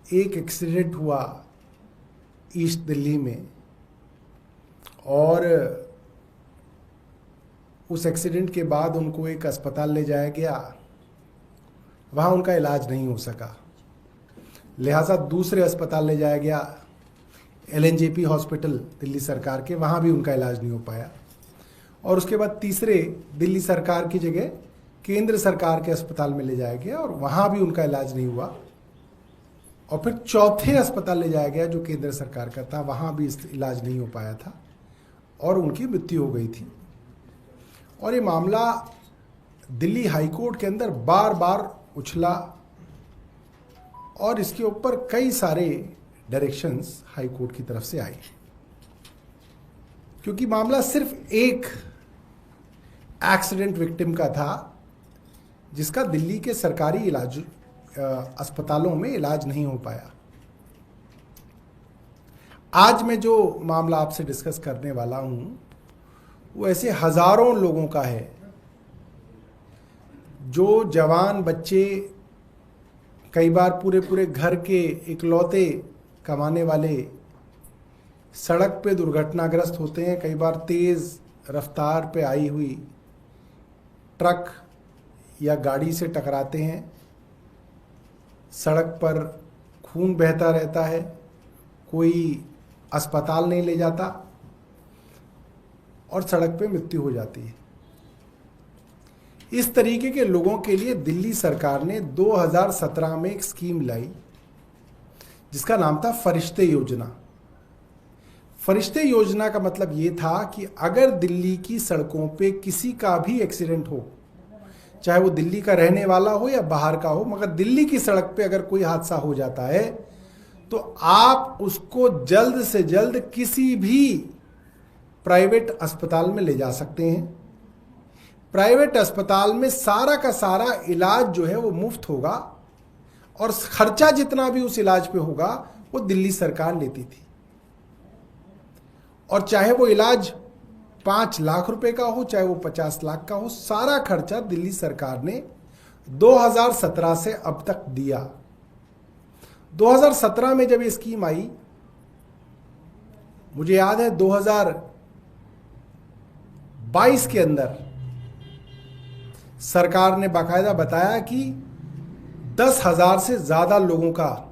एक एक्सीडेंट हुआ ईस्ट दिल्ली में और उस एक्सीडेंट के बाद उनको एक अस्पताल ले जाया गया, वहाँ उनका इलाज नहीं हो सका, लिहाजा दूसरे अस्पताल ले जाया गया LNJP हॉस्पिटल दिल्ली सरकार के, वहाँ भी उनका इलाज नहीं हो पाया। और उसके बाद तीसरे दिल्ली सरकार की जगह केंद्र सरकार के अस्पताल में ले जाया गया और वहाँ भी उनका इलाज नहीं हुआ। और फिर चौथे अस्पताल ले जाया गया जो केंद्र सरकार का था, वहाँ भी इलाज नहीं हो पाया था और उनकी मृत्यु हो गई थी। और ये मामला दिल्ली हाई कोर्ट के अंदर बार बार उछला और इसके ऊपर कई सारे डायरेक्शंस हाई कोर्ट की तरफ से आए, क्योंकि मामला सिर्फ एक एक्सीडेंट विक्टिम का था जिसका दिल्ली के सरकारी इलाज अस्पतालों में इलाज नहीं हो पाया। आज मैं जो मामला आपसे डिस्कस करने वाला हूं वो ऐसे हजारों लोगों का है जो जवान बच्चे, कई बार पूरे पूरे घर के इकलौते कमाने वाले सड़क पे दुर्घटनाग्रस्त होते हैं। कई बार तेज रफ्तार पे आई हुई ट्रक या गाड़ी से टकराते हैं, सड़क पर खून बहता रहता है, कोई अस्पताल नहीं ले जाता और सड़क पे मृत्यु हो जाती है। इस तरीके के लोगों के लिए दिल्ली सरकार ने 2017 में एक स्कीम लाई जिसका नाम था फरिश्ते योजना। फरिश्ते योजना का मतलब ये था कि अगर दिल्ली की सड़कों पे किसी का भी एक्सीडेंट हो, चाहे वो दिल्ली का रहने वाला हो या बाहर का हो, मगर दिल्ली की सड़क पे अगर कोई हादसा हो जाता है तो आप उसको जल्द से जल्द किसी भी प्राइवेट अस्पताल में ले जा सकते हैं। प्राइवेट अस्पताल में सारा का सारा इलाज जो है वो मुफ्त होगा और खर्चा जितना भी उस इलाज पे होगा वो दिल्ली सरकार लेती थी। और चाहे वो इलाज 5 लाख रुपए का हो, चाहे वो 50 लाख का हो, सारा खर्चा दिल्ली सरकार ने 2017 से अब तक दिया। 2017 में जब ये स्कीम आई, मुझे याद है 2022 के अंदर सरकार ने बाकायदा बताया कि 10,000 से ज्यादा लोगों का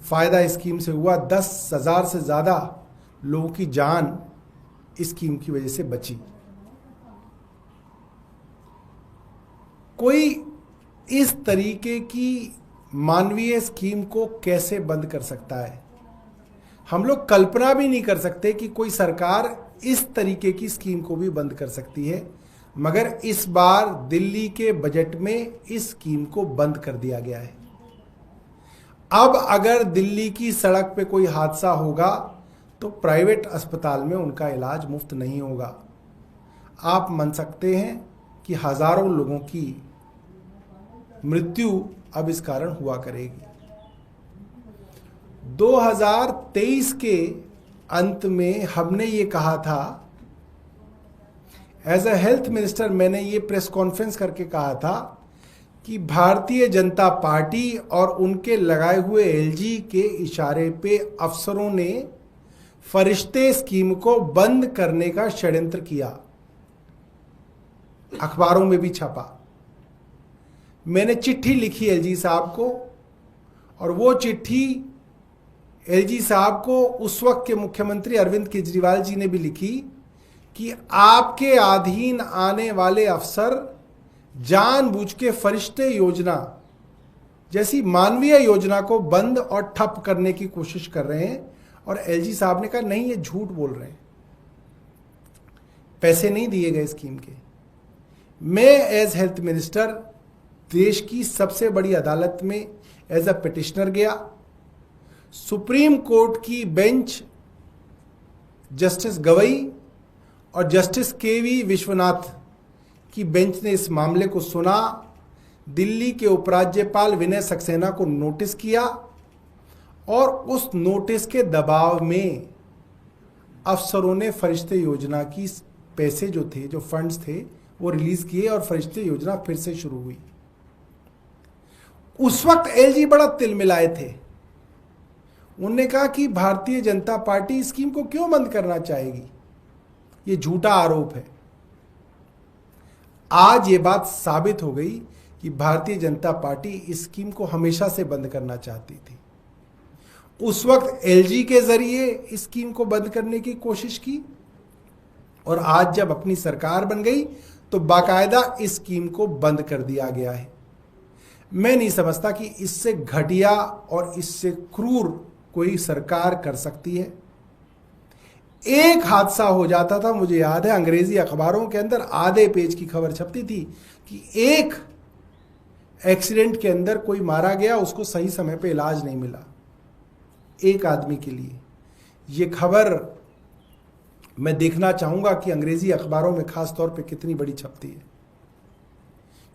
फायदा इस स्कीम से हुआ। 10,000 से ज्यादा लोगों की जान इस स्कीम की वजह से बची। कोई इस तरीके की मानवीय स्कीम को कैसे बंद कर सकता है? हम लोग कल्पना भी नहीं कर सकते कि कोई सरकार इस तरीके की स्कीम को भी बंद कर सकती है, मगर इस बार दिल्ली के बजट में इस स्कीम को बंद कर दिया गया है। अब अगर दिल्ली की सड़क पे कोई हादसा होगा तो प्राइवेट अस्पताल में उनका इलाज मुफ्त नहीं होगा। आप मान सकते हैं कि हजारों लोगों की मृत्यु अब इस कारण हुआ करेगी। 2023 के अंत में हमने ये कहा था, एज अ हेल्थ मिनिस्टर मैंने ये प्रेस कॉन्फ्रेंस करके कहा था कि भारतीय जनता पार्टी और उनके लगाए हुए LG के इशारे पे अफसरों ने फरिश्ते स्कीम को बंद करने का षड्यंत्र किया। अखबारों में भी छपा। मैंने चिट्ठी लिखी LG साहब को और वो चिट्ठी LG साहब को उस वक्त के मुख्यमंत्री अरविंद केजरीवाल जी ने भी लिखी कि आपके अधीन आने वाले अफसर जानबूझ के फरिश्ते योजना जैसी मानवीय योजना को बंद और ठप करने की कोशिश कर रहे हैं। और LG साहब ने कहा नहीं, ये झूठ बोल रहे हैं, पैसे नहीं दिए गए स्कीम के। मैं एज हेल्थ मिनिस्टर देश की सबसे बड़ी अदालत में एज अ पिटिशनर गया। सुप्रीम कोर्ट की बेंच जस्टिस गवई और जस्टिस KV विश्वनाथ की बेंच ने इस मामले को सुना। दिल्ली के उपराज्यपाल विनय सक्सेना को नोटिस किया और उस नोटिस के दबाव में अफसरों ने फरिश्ते योजना की पैसे जो थे, जो फंड्स थे, वो रिलीज किए और फरिश्ते योजना फिर से शुरू हुई। उस वक्त एलजी बड़ा तिलमिलाए थे। उन्होंने कहा कि भारतीय जनता पार्टी स्कीम को क्यों बंद करना चाहेगी, ये झूठा आरोप है। आज ये बात साबित हो गई कि भारतीय जनता पार्टी इस स्कीम को हमेशा से बंद करना चाहती थी। उस वक्त एलजी के जरिए इस स्कीम को बंद करने की कोशिश की, और आज जब अपनी सरकार बन गई तो बाकायदा इस स्कीम को बंद कर दिया गया है। मैं नहीं समझता कि इससे घटिया और इससे क्रूर कोई सरकार कर सकती है। एक हादसा हो जाता था, मुझे याद है अंग्रेजी अखबारों के अंदर आधे पेज की खबर छपती थी कि एक एक्सीडेंट के अंदर कोई मारा गया, उसको सही समय पे इलाज नहीं मिला, एक आदमी के लिए। ये खबर मैं देखना चाहूंगा कि अंग्रेजी अखबारों में खास तौर पे कितनी बड़ी छपती है,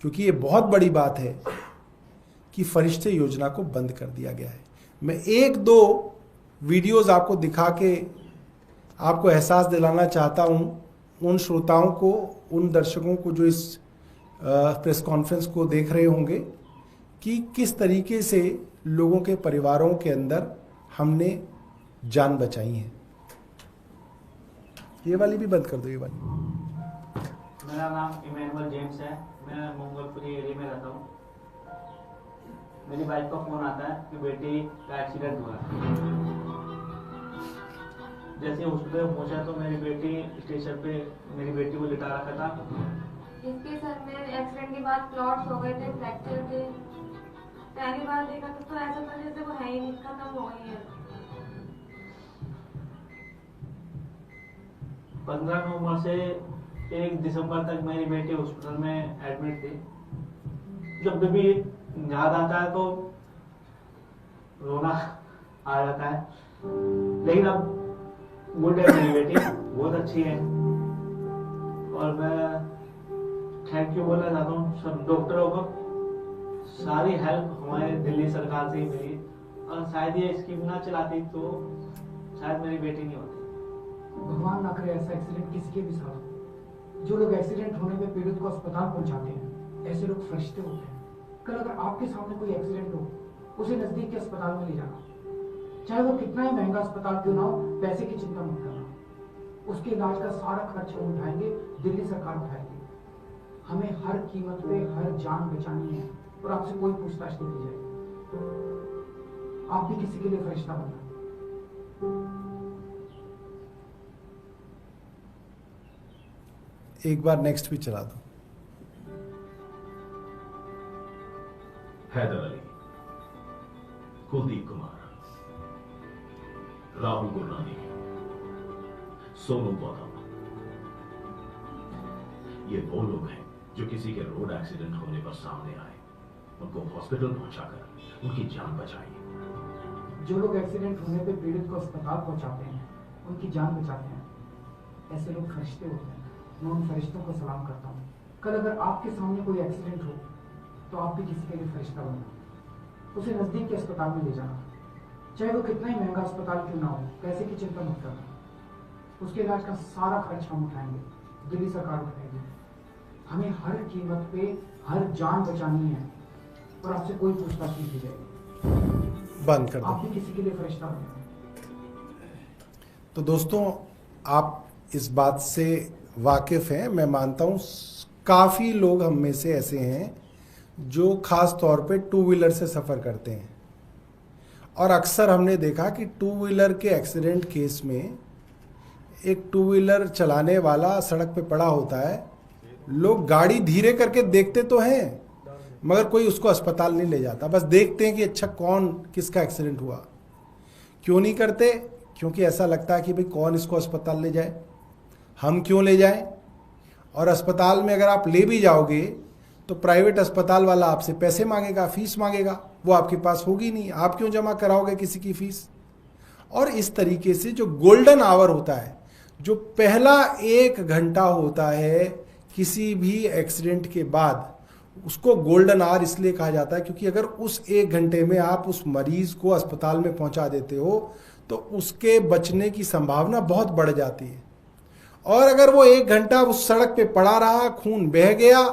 क्योंकि ये बहुत बड़ी बात है कि फरिश्ते योजना को बंद कर दिया गया है। मैं एक दो वीडियोस आपको दिखा के आपको एहसास दिलाना चाहता हूं, उन श्रोताओं को, उन दर्शकों को जो इस प्रेस कॉन्फ्रेंस को देख रहे होंगे, कि किस तरीके से लोगों के परिवारों के अंदर हमने जान बचाई है। ये वाली भी बंद कर दो, ये वाली। मेरा नाम इमैनुअल जेम्स है, मैं मंगलपुरी एरिया में रहता हूँ। मेरी वाइफ का फोन आता है कि बेटी का एक्सीडेंट हुआ है। जैसे हॉस्पिटल पहुंचा तो मेरी बेटी स्टेशन पे मेरी बेटी को लिटा रखा था। इसके सर में एक्सीडेंट के बाद क्लॉट्स हो गए थे, फ्रैक्चर थे। पहली बार देखा तो ऐसा था जैसे वो है ही नहीं, खत्म हो गई है। 15 नवंबर से 1 दिसंबर तक मेरी बेटी हॉस्पिटल में एडमिट थी। जब भी याद आता है तो रोना आ जाता है, लेकिन अब गुड है, मेरी बेटी बहुत अच्छी है। और मैं थैंक यू बोलना चाहता हूँ सब डॉक्टरों को। सारी हेल्प हमारे दिल्ली सरकार से ही मिली, और शायद ये स्कीम ना चलाती तो शायद मेरी बेटी नहीं होती। भगवान ना करे ऐसा एक्सीडेंट किसी के भी साथ हो। जो लोग एक्सीडेंट होने पे पीड़ित को अस्पताल पहुंचाते हैं, ऐसे लोग फरिश्ते होते हैं। कल अगर आपके सामने कोई एक्सीडेंट हो, उसे नजदीक के अस्पताल में ले जाना, चाहे वो कितना ही महंगा अस्पताल क्यों ना हो, पैसे की चिंता मत करना। उसके इलाज का सारा खर्च हम उठाएंगे, दिल्ली सरकार उठाएगी। हमें हर कीमत पे हर जान बचानी है, और आपसे कोई पूछताछ नहीं की जाएगी। आप भी किसी के लिए फरिश्ता बनना। एक बार नेक्स्ट भी चला दो। हैदर अली, कुलदीप कुमार, राहुल गुरनानी, सोनू गौतम, ये वो लोग हैं जो किसी के रोड एक्सीडेंट होने पर सामने आए, उनको हॉस्पिटल पहुंचाकर उनकी जान बचाई। जो लोग एक्सीडेंट होने पे पीड़ित को अस्पताल पहुंचाते हैं, उनकी जान बचाते हैं, ऐसे लोग फरिश्ते होते हैं। मैं उन फरिश्तों को सलाम करता हूँ। कल अगर आपके सामने कोई एक्सीडेंट हो तो आप भी किसी के लिए फरिश्ता बनना। उसे नजदीक के अस्पताल में ले जाना, चाहे वो कितना ही महंगा अस्पताल क्यों ना हो, पैसे की चिंता मत करना। उसके इलाज का सारा खर्च हम उठाएंगे, दिल्ली सरकार उठाएगी। हमें हर कीमत पे हर जान बचानी है, और आपसे कोई पूछताछ नहीं की जाएगी। बंद कर दो। आप भी किसी के लिए फरिश्ता बने। तो दोस्तों, आप इस बात से वाकिफ हैं, मैं मानता हूँ काफ़ी लोग हम में से ऐसे हैं जो खास तौर पे टू व्हीलर से सफ़र करते हैं, और अक्सर हमने देखा कि टू व्हीलर के एक्सीडेंट केस में एक टू व्हीलर चलाने वाला सड़क पे पड़ा होता है, लोग गाड़ी धीरे करके देखते तो हैं मगर कोई उसको अस्पताल नहीं ले जाता, बस देखते हैं कि अच्छा कौन किसका एक्सीडेंट हुआ। क्यों नहीं करते? क्योंकि ऐसा लगता है कि भाई कौन इसको अस्पताल ले जाए, हम क्यों ले जाएं। और अस्पताल में अगर आप ले भी जाओगे तो प्राइवेट अस्पताल वाला आपसे पैसे मांगेगा, फीस मांगेगा, वो आपके पास होगी नहीं, आप क्यों जमा कराओगे किसी की फीस। और इस तरीके से जो गोल्डन आवर होता है, जो पहला 1 घंटा होता है किसी भी एक्सीडेंट के बाद, उसको गोल्डन आवर इसलिए कहा जाता है क्योंकि अगर उस 1 घंटे में आप उस मरीज को अस्पताल में पहुंचा देते हो तो उसके बचने की संभावना बहुत बढ़ जाती है। और अगर वो 1 घंटा उस सड़क पे पड़ा रहा, खून बह गया,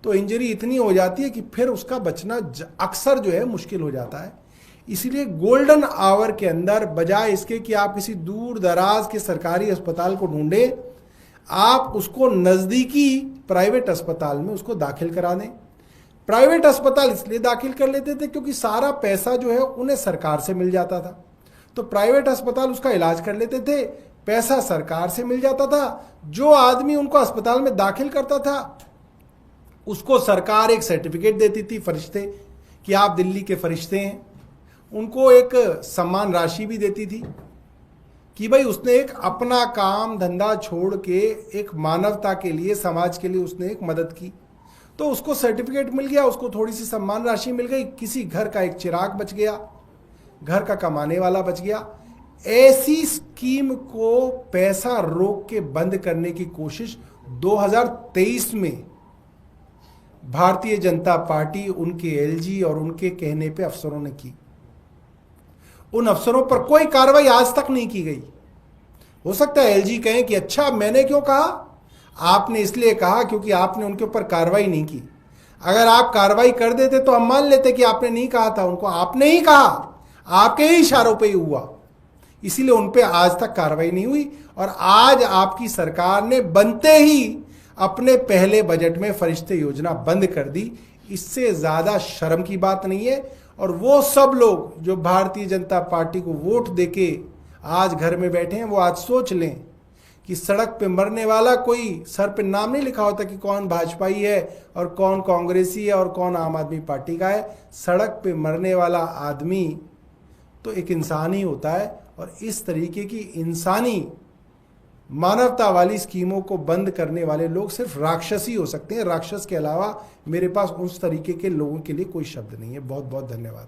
तो इंजरी इतनी हो जाती है कि फिर उसका बचना अक्सर जो है मुश्किल हो जाता है। इसीलिए गोल्डन आवर के अंदर बजाय इसके कि आप किसी दूर दराज के सरकारी अस्पताल को ढूंढें, आप उसको नज़दीकी प्राइवेट अस्पताल में उसको दाखिल करा दें। प्राइवेट अस्पताल इसलिए दाखिल कर लेते थे क्योंकि सारा पैसा जो है उन्हें सरकार से मिल जाता था, तो प्राइवेट अस्पताल उसका इलाज कर लेते थे, पैसा सरकार से मिल जाता था। जो आदमी उनको अस्पताल में दाखिल करता था उसको सरकार एक सर्टिफिकेट देती थी, फरिश्ते, कि आप दिल्ली के फरिश्ते हैं। उनको एक सम्मान राशि भी देती थी कि भाई उसने एक अपना काम धंधा छोड़ के एक मानवता के लिए, समाज के लिए उसने एक मदद की, तो उसको सर्टिफिकेट मिल गया, उसको थोड़ी सी सम्मान राशि मिल गई, किसी घर का एक चिराग बच गया, घर का कमाने वाला बच गया। ऐसी स्कीम को पैसा रोक के बंद करने की कोशिश 2023 में भारतीय जनता पार्टी, उनके एलजी और उनके कहने पे अफसरों ने की। उन अफसरों पर कोई कार्रवाई आज तक नहीं की गई। हो सकता है एलजी कहें कि अच्छा मैंने क्यों कहा, आपने इसलिए कहा क्योंकि आपने उनके ऊपर कार्रवाई नहीं की। अगर आप कार्रवाई कर देते तो हम मान लेते कि आपने नहीं कहा था उनको, आपने ही कहा, आपके ही इशारों पे ही हुआ, इसीलिए उन पे आज तक कार्रवाई नहीं हुई। और आज आपकी सरकार ने बनते ही अपने पहले बजट में फरिश्ते योजना बंद कर दी। इससे ज्यादा शर्म की बात नहीं है। और वो सब लोग जो भारतीय जनता पार्टी को वोट देके आज घर में बैठे हैं, वो आज सोच लें कि सड़क पे मरने वाला कोई सर पे नाम नहीं लिखा होता कि कौन भाजपाई है और कौन कांग्रेसी है और कौन आम आदमी पार्टी का है। सड़क पे मरने वाला आदमी तो एक इंसान ही होता है। और इस तरीके की इंसानी मानवता वाली स्कीमों को बंद करने वाले लोग सिर्फ राक्षस ही हो सकते हैं। राक्षस के अलावा मेरे पास उस तरीके के लोगों के लिए कोई शब्द नहीं है। बहुत बहुत धन्यवाद।